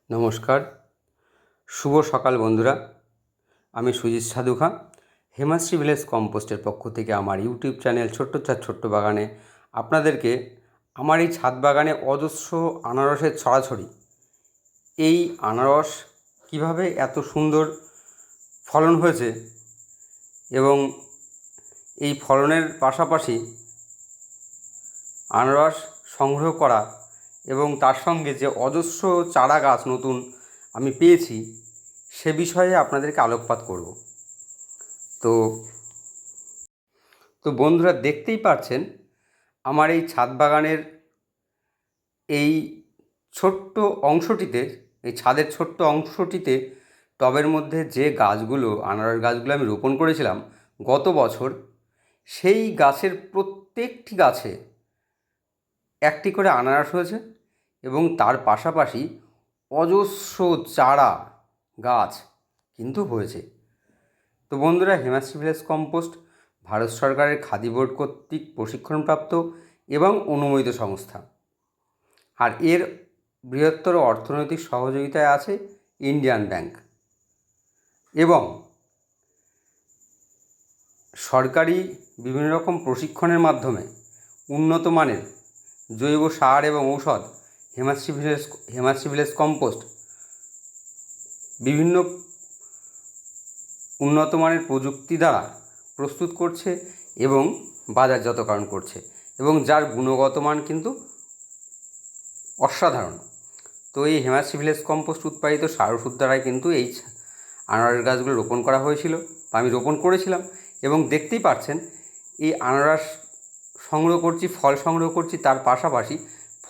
নমস্কার, শুভ সকাল বন্ধুরা। আমি সুজিত সাধুখা হেমাশ্রী ভিলেজ কম্পোস্টের পক্ষ থেকে আমার ইউটিউব চ্যানেল ছোট্ট বাগানে আপনাদেরকে আমার এই ছাদ বাগানে অজস্র আনারসের ছড়াছড়ি, এই আনারস কিভাবে এত সুন্দর ফলন হয়েছে এবং এই ফলনের পাশাপাশি আনারস সংগ্রহ করা এবং তার সঙ্গে যে অজস্র চারা গাছ নতুন আমি পেয়েছি সে বিষয়ে আপনাদেরকে আলোকপাত করব। তো তো বন্ধুরা, দেখতেই পাচ্ছেন আমার এই ছাদ বাগানের এই ছোট্ট অংশটিতে, এই ছাদের ছোট্ট অংশটিতে টবের মধ্যে যে গাছগুলো, আনারস গাছগুলো আমি রোপণ করেছিলাম গত বছর, সেই গাছের প্রত্যেকটি গাছে একটি করে আনারস হয়েছে এবং তার পাশাপাশি অজস্র চারা গাছ কিন্তু হয়েছে। তো বন্ধুরা, হেমাশ্রী ভিলেজ কম্পোস্ট ভারত সরকারের খাদি বোর্ড কর্তৃক প্রশিক্ষণপ্রাপ্ত এবং অনুমোদিত সংস্থা, আর এর বৃহত্তর অর্থনৈতিক সহযোগিতায় আছে ইন্ডিয়ান ব্যাংক এবং সরকারি বিভিন্ন রকম প্রশিক্ষণের মাধ্যমে উন্নত মানের জৈব সার এবং ঔষধ হেমাশ্রী ভিলেজ কম্পোস্ট বিভিন্ন উন্নত মানের প্রযুক্তি দ্বারা প্রস্তুত করছে এবং বাজারজাতকরণ করছে, এবং যার গুণগত মান কিন্তু অসাধারণ। তো এই হেমাশ্রী ভিলেজ কম্পোস্ট উৎপাদিত সার ওষুধ দ্বারাই কিন্তু এই আনারস গাছগুলো রোপণ করা হয়েছিল, আমি রোপণ করেছিলাম। এবং দেখতেই পাচ্ছেন এই আনারস সংগ্রহ করছি, ফল সংগ্রহ করছি, তার পাশাপাশি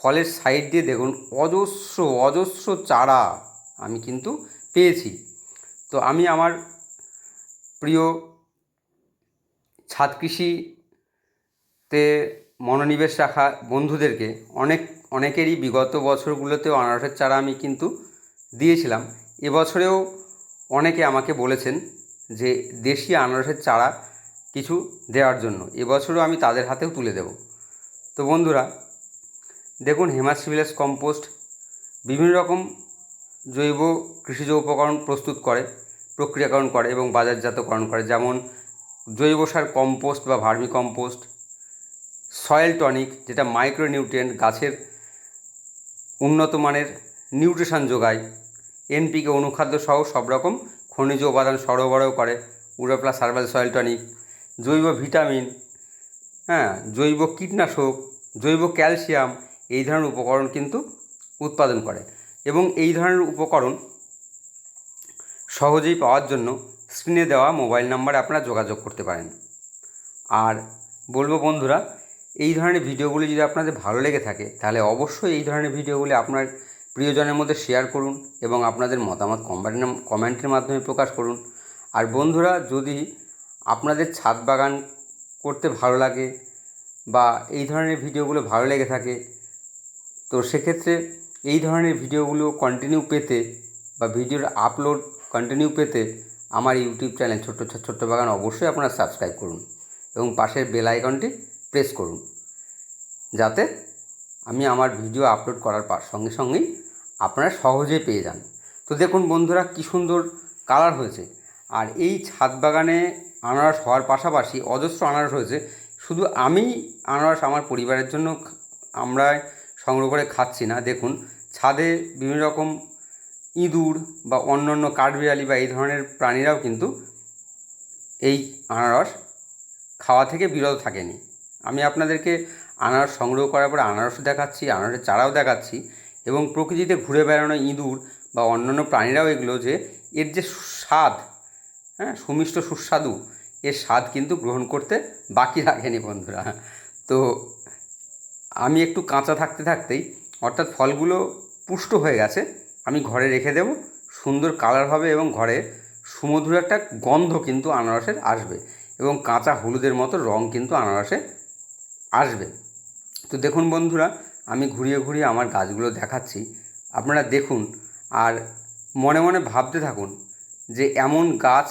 ফলের সাইড দিয়ে দেখুন অজস্র চারা আমি কিন্তু পেয়েছি। তো আমি আমার প্রিয় ছাদ কৃষিতে মনোনিবেশ রাখা বন্ধুদেরকে অনেকেরই বিগত বছরগুলোতেও আনারসের চারা আমি কিন্তু দিয়েছিলাম। এবছরেও অনেকে আমাকে বলেছেন যে দেশি আনারসের চারা কিছু দেওয়ার জন্য, এবছরও আমি তাদের হাতেও তুলে দেব। তো বন্ধুরা দেখুন, হেমাশ্রী ভিলেজ কম্পোস্ট বিভিন্ন রকম জৈব কৃষিজ উপকরণ প্রস্তুত করে, প্রক্রিয়াকরণ করে এবং বাজারজাতকরণ করে, যেমন জৈব সার কম্পোস্ট বা ভার্মি কম্পোস্ট, সয়েল টনিক যেটা মাইক্রোনিউট্রিয়েন্ট গাছের উন্নত মানের নিউট্রিশন যোগায়, এনপিকে অনুখাদ্য সহ সব রকম খনিজ উপাদান সরবরাহ করে, উরোপ্লাস হার্বাল সয়েল টনিক, জৈব ভিটামিন, জৈব কীটনাশক, জৈব ক্যালসিয়াম, এই ধরনের উপকরণ কিন্তু উৎপাদন করে। এবং এই ধরনের উপকরণ সহজেই পাওয়ার জন্য স্ক্রিনে দেওয়া মোবাইল নাম্বারে আপনারা যোগাযোগ করতে পারেন। আর বলবো বন্ধুরা, এই ধরনের ভিডিওগুলি যদি আপনাদের ভালো লেগে থাকে তাহলে অবশ্যই এই ধরনের ভিডিওগুলি আপনার প্রিয়জনের মধ্যে শেয়ার করুন এবং আপনাদের মতামত কমেন্টের মাধ্যমে প্রকাশ করুন। আর বন্ধুরা, যদি আপনাদের ছাদ বাগান করতে ভালো লাগে বা এই ধরনের ভিডিওগুলো ভালো লেগে থাকে, তো সেক্ষেত্রে এই ধরনের ভিডিওগুলো কন্টিনিউ পেতে বা ভিডিওর আপলোড কন্টিনিউ পেতে আমার ইউটিউব চ্যানেল ছোট্ট বাগান অবশ্যই আপনারা সাবস্ক্রাইব করুন এবং পাশের বেল আইকনটি প্রেস করুন, যাতে আমি আমার ভিডিও আপলোড করার সঙ্গে সঙ্গেই আপনারা সহজেই পেয়ে যান। তো দেখুন বন্ধুরা, কী সুন্দর কালার হয়েছে। আর এই ছাদ বাগানে আনারস হওয়ার পাশাপাশি অজস্র আনারস হয়েছে। শুধু আমি আনারস আমার পরিবারের জন্য আমরা সংগ্রহ করে খাচ্ছি না, দেখুন ছাদে বিভিন্ন রকম ইঁদুর বা অন্যান্য কাঠবিড়ালি বা এই ধরনের প্রাণীরাও কিন্তু এই আনারস খাওয়া থেকে বিরত থাকেনি। আমি আপনাদেরকে আনারস সংগ্রহ করার পরে আনারসও দেখাচ্ছি, আনারসের চারাও দেখাচ্ছি, এবং প্রকৃতিতে ঘুরে বেড়ানো ইঁদুর বা অন্যান্য প্রাণীরাও এগুলো যে এর যে স্বাদ, সুমিষ্ট সুস্বাদু, এর স্বাদ কিন্তু গ্রহণ করতে বাকি রাখেনি বন্ধুরা। তো আমি একটু কাঁচা থাকতেই, অর্থাৎ ফলগুলো পুষ্ট হয়ে গেছে, আমি ঘরে রেখে দেব, সুন্দর কালার হবে এবং ঘরে সুমধুর একটা গন্ধ কিন্তু আনারসের আসবে এবং কাঁচা হলুদের মতো রং কিন্তু আনারসে আসবে। তো দেখুন বন্ধুরা, আমি ঘুরিয়ে আমার গাছগুলো দেখাচ্ছি, আপনারা দেখুন আর মনে মনে ভাবতে থাকুন যে এমন গাছ,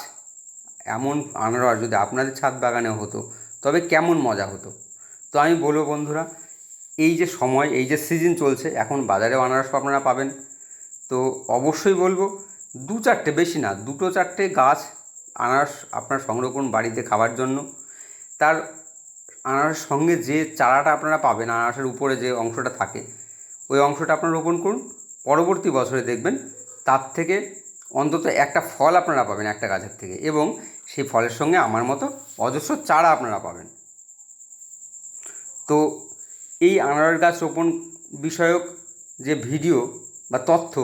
এমন আনারস যদি আপনাদের ছাদ বাগানে হতো তবে কেমন মজা হতো। তো আমি বলবো বন্ধুরা, এই যে সময়, এই যে সিজন চলছে, এখন বাজারেও আনারস আপনারা পাবেন, তো অবশ্যই বলবো 2-4টে, বেশি না, 2-4টে গাছ আনারস আপনার সংগ্রহ করুন বাড়িতে খাবার জন্য। তার আনারসের সঙ্গে যে চারাটা আপনারা পাবেন, আনারসের উপরে যে অংশটা থাকে ওই অংশটা আপনারা রোপণ করুন। পরবর্তী বছরে দেখবেন তার থেকে অন্তত একটা ফল আপনারা পাবেন একটা গাছের থেকে, এবং সেই ফলের সঙ্গে আমার মতো অজস্র চারা আপনারা পাবেন। তো এই আনারস গাছ রোপণ বিষয়ক যে ভিডিও বা তথ্য,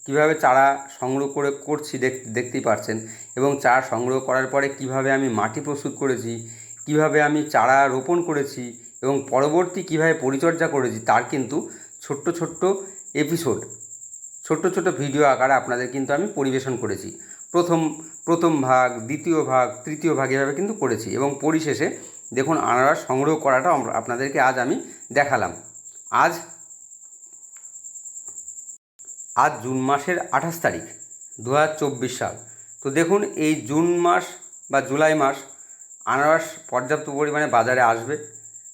কীভাবে চারা সংগ্রহ করছি দেখতেই পারছেন, এবং চারা সংগ্রহ করার পরে কিভাবে আমি মাটি প্রস্তুত করেছি, কিভাবে আমি চারা রোপণ করেছি এবং পরবর্তী কিভাবে পরিচর্যা করেছি, তার কিন্তু ছোট্ট ছোট্ট এপিসোড, ছোট্ট ছোট্ট ভিডিও আকারে আপনাদের কিন্তু আমি পরিবেশন করেছি। প্রথম ভাগ, দ্বিতীয় ভাগ, তৃতীয় ভাগ এভাবে কিন্তু করেছি, এবং পরিশেষে দেখুন আনারস সংগ্রহ করাটা আপনাদেরকে আজ আমি দেখালাম। আজ জুন মাসের 28 তারিখ 2024 সাল। তো দেখুন এই জুন মাস বা জুলাই মাস আনারস পর্যাপ্ত পরিমাণে বাজারে আসবে,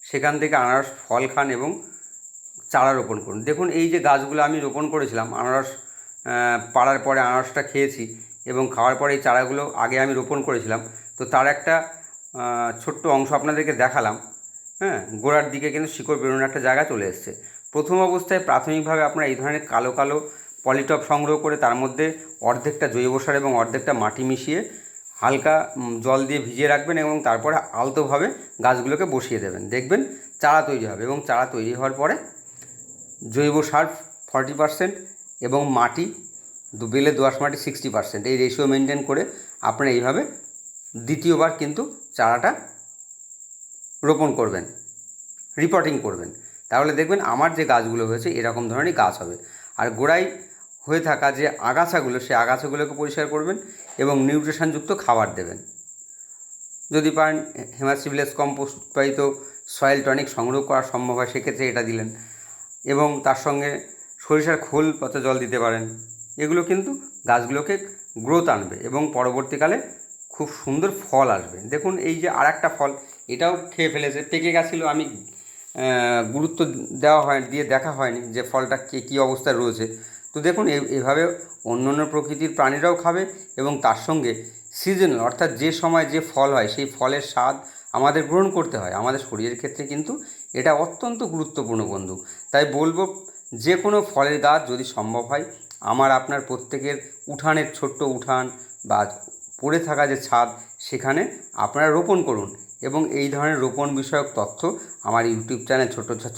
সেখান থেকে আনারস ফল খান এবং চারা রোপণ করুন। দেখুন এই যে গাছগুলো আমি রোপণ করেছিলাম, আনারস পাড়ার পরে আনারসটা খেয়েছি এবং খাওয়ার পরে এই চারাগুলো আগে আমি রোপণ করেছিলাম। তো তার একটা ছোট্ট অংশ আপনাদেরকে দেখালাম। হ্যাঁ, গোড়ার দিকে কিন্তু শিকড় বেরোনোর একটা জায়গা চলে এসছে। প্রথম অবস্থায় প্রাথমিকভাবে আপনারা এই ধরনের কালো কালো পলিটপ সংগ্রহ করে তার মধ্যে অর্ধেকটা জৈব সার এবং অর্ধেকটা মাটি মিশিয়ে হালকা জল দিয়ে ভিজিয়ে রাখবেন, এবং তারপরে আলতোভাবে গাছগুলোকে বসিয়ে দেবেন। দেখবেন চারা তৈরি হবে, এবং চারা তৈরি হওয়ার পরে জৈব সার 40% এবং মাটি বেলে দোআঁশ মাটি 60%, এই রেশিও মেনটেন করে আপনারা এইভাবে দ্বিতীয়বার কিন্তু চারাটা রোপণ করবেন, রিপোর্টিং করবেন। তাহলে দেখবেন আমার যে গাছগুলো হয়েছে এরকম ধরনেরই গাছ হবে। আর গোড়ায় হয়ে থাকা যে আগাছাগুলো, সেই আগাছাগুলোকে পরিষ্কার করবেন এবং নিউট্রিশনযুক্ত খাবার দেবেন। যদি পারেন হিমাশ্রী ভিলেজ কম্পোস্ট উৎপাদিত সয়েল টনিক সংগ্রহ করা সম্ভব হয়, সেক্ষেত্রে এটা দিলেন, এবং তার সঙ্গে সরিষার খোল পচা জল দিতে পারেন। এগুলো কিন্তু গাছগুলোকে গ্রোথ আনবে এবং পরবর্তীকালে খুব সুন্দর ফল আসবে। দেখুন এই যে আর একটা ফল, এটাও খেয়ে ফেলেছে, পেকে গেছিলো, আমি গুরুত্ব দিয়ে দেখা হয়নি যে ফলটা কী অবস্থায় রয়েছে। তো দেখুন এভাবে অন্য অন্য প্রকৃতির প্রাণীরাও খাবে, এবং তার সঙ্গে সিজনাল অর্থাৎ যে সময় যে ফল হয় সেই ফলের স্বাদ আমাদের গ্রহণ করতে হয়। আমাদের শরীরের ক্ষেত্রে কিন্তু এটা অত্যন্ত গুরুত্বপূর্ণ বন্ধু। তাই বলবো যে কোনো ফলের গাছ যদি সম্ভব হয় আমার আপনার প্রত্যেকের উঠানের, ছোট্ট উঠান বা পড়ে থাকা যে ছাদ, সেখানে আপনারা রোপণ করুন, এবং এই ধরনের রোপণ বিষয়ক তথ্য আমার ইউটিউব চ্যানেল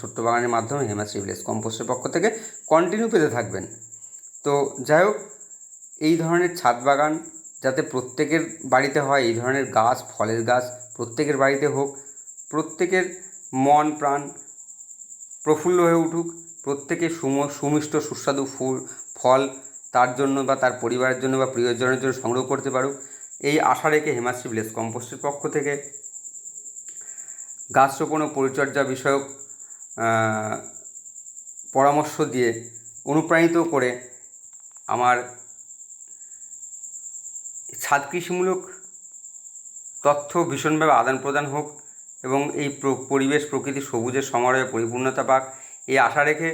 ছোট্ট বাগানের মাধ্যমে হিমাশ্রী ভিলেজ কম্পোস্টের পক্ষ থেকে কন্টিনিউ পেতে থাকবেন। তো যাই হোক, এই ধরনের ছাদ বাগান যাতে প্রত্যেকের বাড়িতে হয়, এই ধরনের গাছ, ফলের গাছ প্রত্যেকের বাড়িতে হোক, প্রত্যেকের মন প্রাণ প্রফুল্ল হয়ে উঠুক, প্রত্যেকে সুমিষ্ট সুস্বাদু ফল তার জন্য বা তার পরিবারের জন্য বা প্রিয়জনের জন্য সংগ্রহ করতে পারুক, এই আশা রেখে হিমাশ্রী ভিলেজ কম্পোস্টের পক্ষ থেকে গাছ রোপণ ও পরিচর্যা বিষয়ক পরামর্শ দিয়ে অনুপ্রাণিত করে আমার ছাদ কৃষিমূলক তথ্য ভীষণভাবে আদান প্রদান হোক, এবং এই পরিবেশ প্রকৃতি সবুজের সমারোহে পরিপূর্ণতা পাক, এই আশা রেখে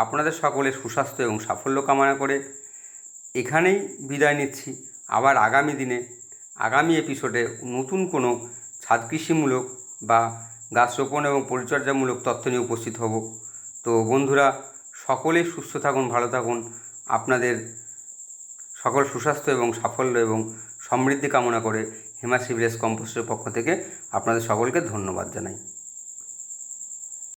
আপনাদের সকলের সুস্বাস্থ্য এবং সাফল্য কামনা করে এখানেই বিদায় নিচ্ছি। আবার আগামী দিনে আগামী এপিসোডে নতুন কোনো ছাদ কৃষিমূলক বা গাছ রোপণ এবং পরিচর্যামূলক তথ্য নিয়ে উপস্থিত হব। তো বন্ধুরা, সকলেই সুস্থ থাকুন, ভালো থাকুন। আপনাদের সকল সুস্বাস্থ্য এবং সাফল্য এবং সমৃদ্ধি কামনা করে হিমাশ্রী ভিলেজ কম্পোস্টের পক্ষ থেকে আপনাদের সকলকে ধন্যবাদ জানাই।